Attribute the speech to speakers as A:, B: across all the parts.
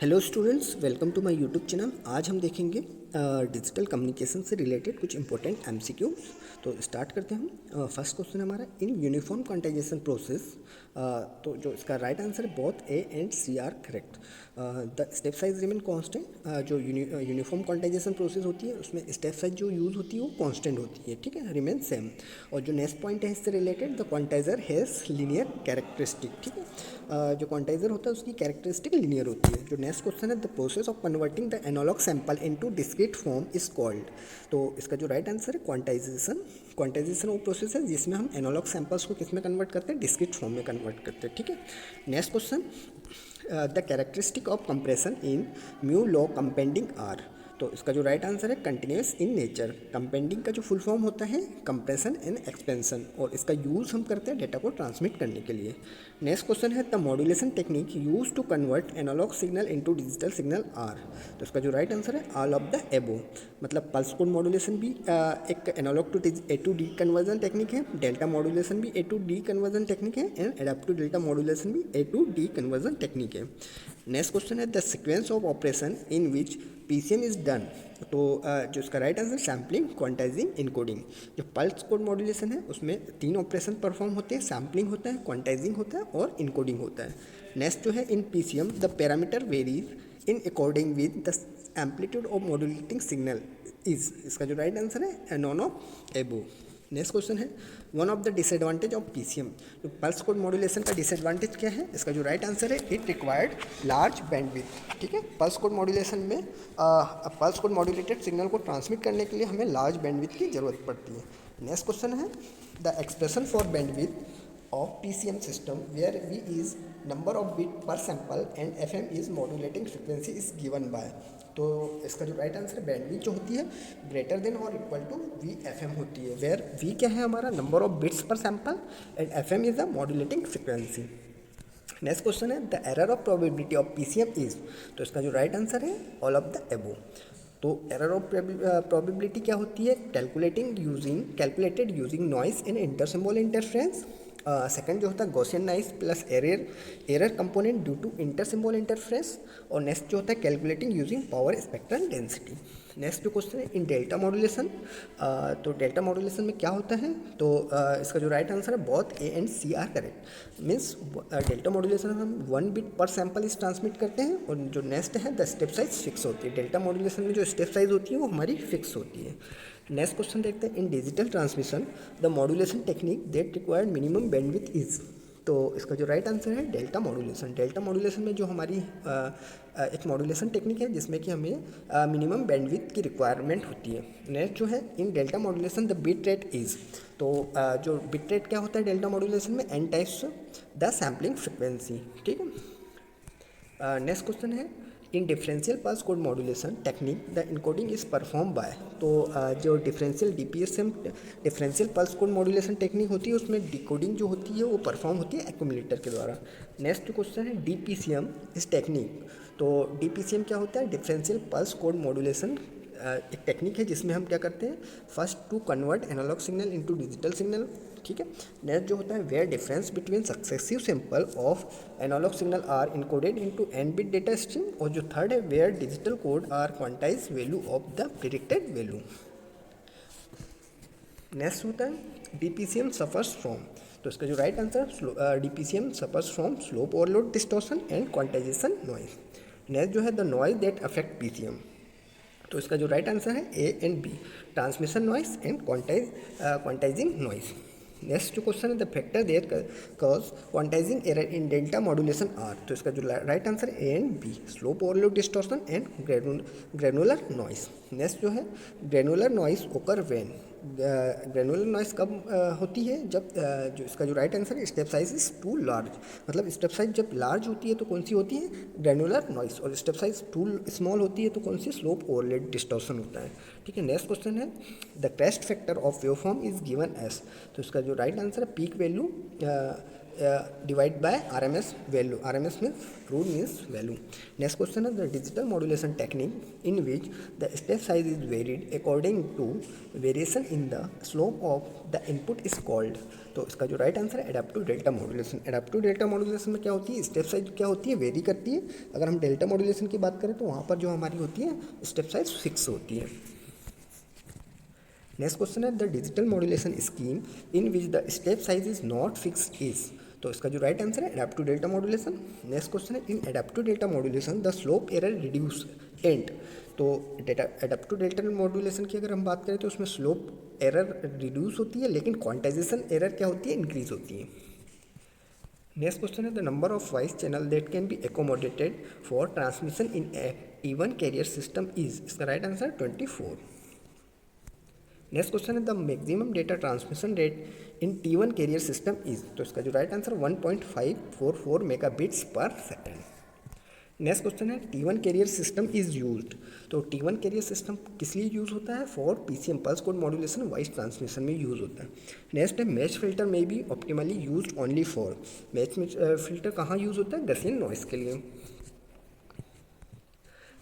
A: Hello students, welcome to my YouTube channel. आज हम देखेंगे डिजिटल कम्युनिकेशन से रिलेटेड कुछ इंपॉर्टेंट एमसीक्यू। तो स्टार्ट करते हैं हम। फर्स्ट क्वेश्चन हमारा, इन यूनिफॉर्म क्वांटाइजेशन प्रोसेस, तो जो इसका राइट आंसर है both A and C are correct. The step size remain constant. जो यूनिफॉर्म क्वांटाइजेशन प्रोसेस होती है उसमें स्टेप साइज जो यूज़ होती है वो कांस्टेंट होती है, ठीक है, रिमेन सेम। और जो नेक्स्ट पॉइंट है इससे related, the quantiser has linear characteristic, ठीक है। जो क्वांटाइजर होता है उसकी कैरेक्टरिस्टिक लीनियर होती है। जो नेक्स्ट क्वेश्चन है, the process of converting the analogue sample into discrete form is called. तो इसका जो राइट आंसर है क्वांटाइजेशन। क्वांटाइजेशन वो प्रोसेस है जिसमें हम एनालॉग सैंपल्स को किस में कन्वर्ट करते हैं, डिस्क्रीट फॉर्म में कन्वर्ट करते हैं, ठीक है। Next question, the characteristic of compression in mu law companding are. तो इसका जो राइट आंसर है कंटिन्यूस इन नेचर। कंपेंडिंग का जो फुल फॉर्म होता है कंप्रेशन एंड एक्सपेंशन, और इसका यूज़ हम करते हैं डेटा को ट्रांसमिट करने के लिए। नेक्स्ट क्वेश्चन है, the modulation technique use to convert analog signal into digital signal are. तो इसका जो राइट आंसर है ऑल ऑफ द एबो। मतलब पल्स कोड मॉड्यूलेशन भी एक analog to A to D conversion technique है, डेल्टा मॉड्यूलेशन भी A to D conversion technique है, एंड एडाप्टिव डेल्टा मॉड्यूलेशन भी A to D conversion technique है। Next question है, the sequence of operation in which PCM is done. तो जो इसका right answer sampling, क्वांटाइजिंग, encoding. जो pulse code modulation है उसमें 3 ऑपरेशन परफॉर्म होते हैं, सैम्पलिंग होता है, क्वांटाइजिंग होता है और इनकोडिंग होता है। नेक्स्ट जो है, in PCM the parameter varies in according with the amplitude of modulating signal is. इसका जो राइट आंसर है none of above. Next question है, one of the disadvantage of PCM. तो पल्स कोड मॉड्यूलेशन का disadvantage क्या है? इसका जो राइट आंसर है इट रिक्वायर्ड लार्ज बैंडविड्थ, ठीक है। पल्स कोड मॉड्यूलेशन में पल्स कोड मॉड्यूलेटेड सिग्नल को ट्रांसमिट करने के लिए हमें लार्ज बैंडविड्थ की जरूरत पड़ती है। नेक्स्ट क्वेश्चन है, the expression for bandwidth of PCM system where V is number of bit per sample and FM is modulating frequency is given by। तो इसका जो राइट आंसर है बैंडविड्थ जो होती है ग्रेटर देन और equal to V F M होती है, वेयर वी क्या है हमारा number of bits per sample and F M is the modulating frequency. Next question है, the error of probability of PCM is. तो इसका जो राइट आंसर है ऑल ऑफ द एबो। तो एरर ऑफ प्रोबेबिलिटी क्या होती है? Calculated using noise in intersymbol interference. Second जो होता है Gaussian noise plus error component due to intersymbol interference. और नेक्स्ट जो होता है calculating using power spectral density. Next जो क्वेश्चन है, इन डेल्टा मॉड्यूलेशन। तो डेल्टा मॉड्यूलेशन में क्या होता है? तो इसका जो राइट आंसर है both A and C are correct. Means delta modulation में हम 1 बिट पर सैंपल इस ट्रांसमिट करते हैं, और जो नेक्स्ट है द स्टेप साइज फिक्स होती है। डेल्टा मॉड्यूलेशन में जो स्टेप साइज होती है वो हमारी फिक्स होती है। नेक्स्ट क्वेश्चन देखते हैं, इन digital transmission the modulation technique that required minimum bandwidth is. तो इसका जो राइट आंसर है डेल्टा मॉड्यूलेशन। डेल्टा मॉड्यूलेशन में जो हमारी एक मॉड्यूलेशन टेक्निक है जिसमें कि हमें मिनिमम बैंडविड्थ की रिक्वायरमेंट होती है। नेक्स्ट जो है, in delta modulation the bit rate is. तो जो बिट रेट क्या होता है डेल्टा मॉड्यूलेशन में? N times the sampling frequency, ठीक है। नेक्स्ट क्वेश्चन है, in differential pulse code modulation technique the encoding is perform by. तो जो differential DPSM differential pulse code modulation technique होती है उसमें डिकोडिंग जो होती है वो परफॉर्म होती है एक्यूमुलेटर के द्वारा। नेक्स्ट क्वेश्चन है, डीपीसीएम इस टेक्निक। तो डीपीसीएम क्या होता है? डिफरेंशियल पल्स कोड मॉड्यूलेशन एक टेक्निक है जिसमें हम क्या करते हैं, first to convert analog signal into digital signal, ठीक है। नेक्स्ट जो होता है, where difference between successive sample of analog signal are encoded into n bit data stream. और जो थर्ड है, where digital code are quantize value of the predicted value. Next होता है, डीपीसीएम सफर्स फ्रॉम। तो इसका जो right answer, डीपीसीएम suffers from slope overload distortion and quantisation noise. Next जो है, the noise that affect PCM. तो इसका जो राइट आंसर है A and B, transmission noise and quantising noise. Next जो क्वेश्चन है, the factor there cause quantising error in delta modulation are. तो इसका जो राइट आंसर है A and B, slope overload distortion and granular noise. Next जो है, granular noise occur when. Granular noise कब होती है? जब जो इसका जो राइट आंसर है step size is too large. मतलब स्टेप साइज जब लार्ज होती है तो कौन सी होती है? Granular noise. और स्टेप साइज टू स्मॉल होती है तो कौन सी? स्लोप ओवरलेड डिस्टॉर्शन होता है, ठीक है। नेक्स्ट क्वेश्चन है, the crest factor of waveform is given as. तो इसका जो राइट आंसर है peak value divide by RMS value. RMS means root means value. Next question है the digital modulation technique in which the step size is varied according to variation in the slope of the input is called. तो इसका जो right answer है adaptive delta modulation. Adaptive delta modulation में क्या होती है, step size क्या होती है, वेरी करती है. अगर हम डेल्टा मॉड्यूलेशन की बात करें तो वहाँ पर जो हमारी होती है स्टेप साइज फिक्स होती है. नेक्स्ट क्वेश्चन है the digital modulation scheme in which the step size is not fixed is. तो इसका जो राइट आंसर है adaptive delta modulation. Next question है in adaptive delta modulation the slope error reduce and. तो adaptive delta modulation की अगर हम बात करें तो उसमें स्लोप एरर रिड्यूस होती है, लेकिन क्वांटाइजेशन एरर क्या होती है, इंक्रीज होती है. नेक्स्ट क्वेश्चन है the number of voice channel that can be accommodated for transmission in even carrier system is. इसका राइट आंसर 24. नेक्स्ट क्वेश्चन है the maximum data transmission rate in T1 carrier system is. तो इसका जो right answer 1.544 megabits पर second. Next question है T1 carrier system is used. तो T1 carrier system किस लिए यूज होता है, for PCM pulse code modulation voice transmission में यूज होता है. नेक्स्ट है match filter may be optimally use only for. Match filter कहाँ यूज होता है, गसियन नॉइस के लिए.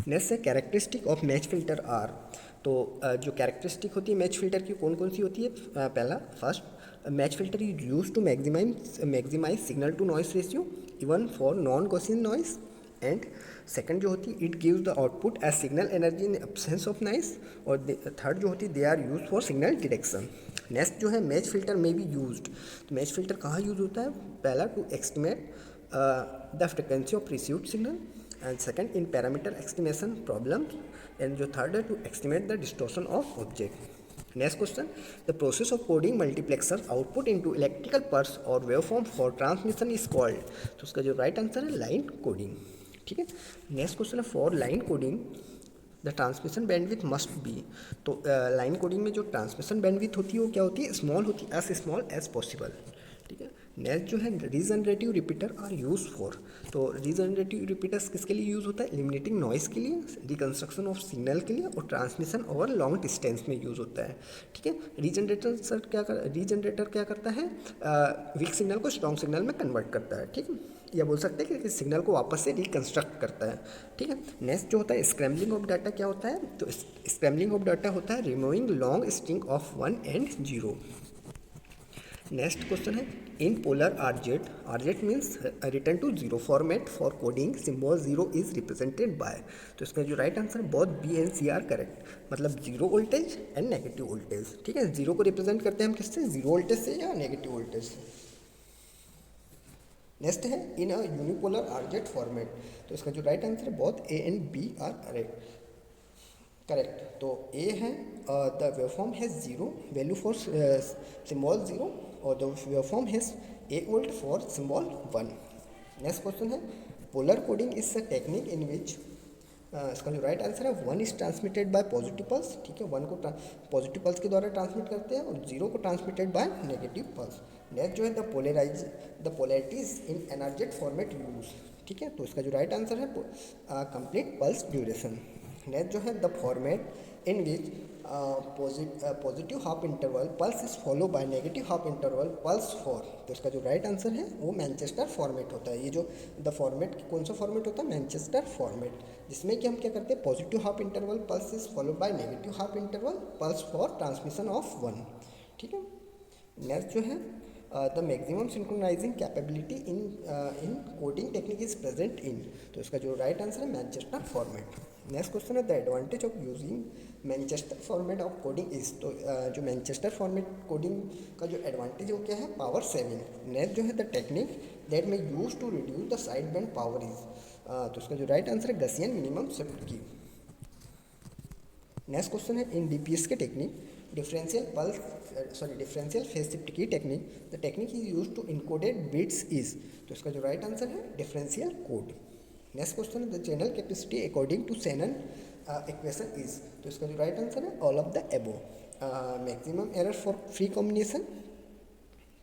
A: नेक्स्ट है characteristic of match filter are. तो जो कैरेक्टरिस्टिक होती है मैच फिल्टर की कौन कौन सी होती है. पहला first match filter is use to maximize signal to noise ratio even for non Gaussian noise. And second जो होती है it gives the output as signal energy in absence of noise. और थर्ड जो होती है they are use for signal detection. Next जो है match filter में भी यूज्ड. तो मैच फिल्टर कहाँ यूज होता है, पहला to estimate the frequency of received signal, and second in parameter estimation problems, and जो third है to estimate the distortion of object. Next question, the process of coding multiplexer output into electrical pulse or waveform for transmission is called. तो उसका जो right answer है line coding. ठीक है. Next question है for line coding the transmission bandwidth must be. तो line coding में जो ट्रांसमिशन बैंडविथ होती है वो क्या होती है, स्मॉल होती है, एज स्मॉल एज पॉसिबल. ठीक है. नेक्स्ट जो है regenerative repeater are use for. तो रीजनरेटिव रिपीटर्स किसके लिए यूज़ होता है, एलिमिनेटिंग नॉइस के लिए, रिकंस्ट्रक्शन ऑफ सिग्नल के लिए, और ट्रांसमिशन ओवर लॉन्ग डिस्टेंस में यूज़ होता है. ठीक है. रीजनरेटर क्या करता है, वीक सिग्नल को स्ट्रॉन्ग सिग्नल में कन्वर्ट करता है. ठीक है. या बोल सकते हैं कि सिग्नल को वापस से रिकंस्ट्रक्ट करता है. ठीक है. नेक्स्ट जो होता है स्क्रैम्बलिंग ऑफ डाटा क्या होता है, तो स्क्रैम्बलिंग ऑफ डाटा होता है removing long string of 1 and 0. Next question है in polar RZ means return to zero format for coding symbol zero is represented by. तो इसका जो right answer both B and C are correct. मतलब zero voltage and negative voltage. ठीक है. Zero को represent करते हैं हम किससे, जीरो वोल्टेज से या नेगेटिव वोल्टेज से. नेक्स्ट है इन अ यूनिपोलर आरजेट फॉर्मेट. तो इसका जो राइट आंसर है both A and B are correct. तो ए है the waveform has zero value for symbol zero और the waveform has 8 volt for symbol 1. Next question है polar coding is a technique in which. इसका जो right answer है 1 is transmitted by positive pulse. ठीक है. 1 को positive pulse के द्वारा ट्रांसमिट करते हैं और 0 को transmitted by negative pulse. Next जो है the polarities in NRZ format use. ठीक है. तो इसका जो राइट आंसर है कंप्लीट पल्स ड्यूरेशन. नेक्स्ट जो है the format in which positive half interval pulse is follow by negative half interval pulse for. तो इसका जो राइट आंसर है वो मैनचेस्टर फॉर्मेट होता है. ये जो द फॉर्मेट कौन सा फॉर्मेट होता है, मैनचेस्टर फॉर्मेट, जिसमें कि हम क्या करते हैं positive half interval pulse is follow by negative half interval pulse for transmission of 1. ठीक है. नेक्स्ट जो है the maximum synchronising capability in coding technique is present in. तो इसका जो राइट आंसर है मैनचेस्टर फॉर्मेट. नेक्स्ट क्वेश्चन है the advantage of using Manchester format of coding is. तो जो मैनचेस्टर फॉर्मेट कोडिंग का जो एडवांटेज वो क्या है, पावर सेविंग. नेक्स्ट जो है the technique that may use to reduce the side band power is. तो इसका जो राइट आंसर है गसियन मिनिमम शिफ्ट की. नेक्स्ट क्वेश्चन है इन DPS के टेक्निक डिफरेंशियल फेज शिफ्ट की technique the technique is use to encoded bits is. तो इसका जो राइट आंसर है डिफरेंशियल कोड. नेक्स्ट क्वेश्चन है the channel capacity according to Shannon equation is. तो इसका जो राइट आंसर है all of the above. Maximum error for free combination.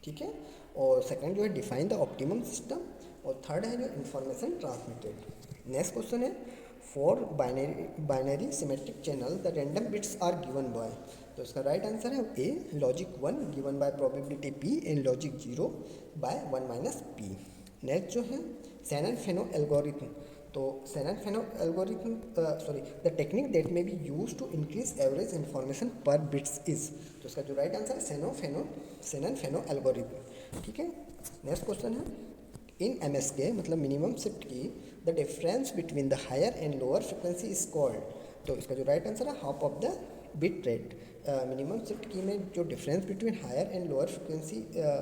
A: ठीक है. और सेकंड जो है डिफाइन द ऑप्टिमम सिस्टम. और थर्ड है जो इंफॉर्मेशन ट्रांसमिटेड. नेक्स्ट क्वेश्चन है for binary symmetric channel the random bits are given by, तो इसका राइट आंसर है A, logic 1 given by probability P and logic 0 by 1 minus P. Next जो है Shannon Fano algorithm, तो Shannon Fano algorithm sorry the technique that may be use to increase average information per bits is, तो इसका जो right answer है Shannon Fano algorithm. ठीक है, next question है इन MSK मतलब मिनिमम शिफ्ट की the difference between the higher and lower frequency is called, तो इसका जो राइट आंसर है half of the bit rate. Minimum shift की में जो difference between higher and lower frequency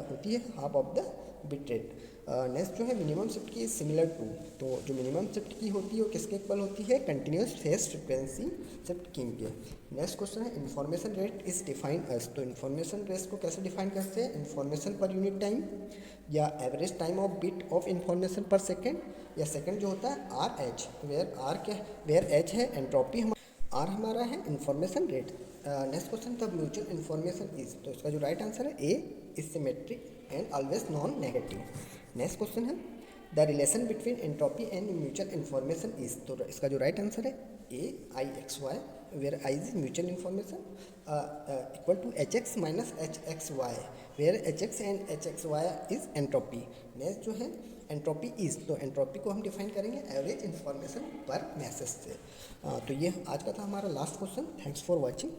A: होती है half of the bit rate. Next जो है मिनिमम शिफ्ट की सिमिलर टू, तो जो मिनिमम शिफ्ट की होती है वो किसके इक्वल होती है, कंटिन्यूस फेस फ्रिक्वेंसी शिफ्ट की के। नेक्स्ट क्वेश्चन है information rate is defined as, तो इन्फॉर्मेशन रेट को कैसे डिफाइन करते हैं, इन्फॉर्मेशन पर यूनिट टाइम या average time of bit of information per second, या सेकेंड जो होता है RH, वेयर H है एंट्रोपी, आर हमारा है information rate. Next question the mutual information is, तो इसका जो राइट आंसर है A is symmetric and always non negative. Next question है the relation between entropy and mutual information is, तो इसका जो राइट आंसर है a IXY where I is mutual information equal to HX minus HXY where HX and HXY is entropy. Next जो है entropy is, तो entropy को हम define करेंगे एवरेज इन्फॉर्मेशन पर मैसेज से। तो ये आज का था हमारा last question. Thanks for watching.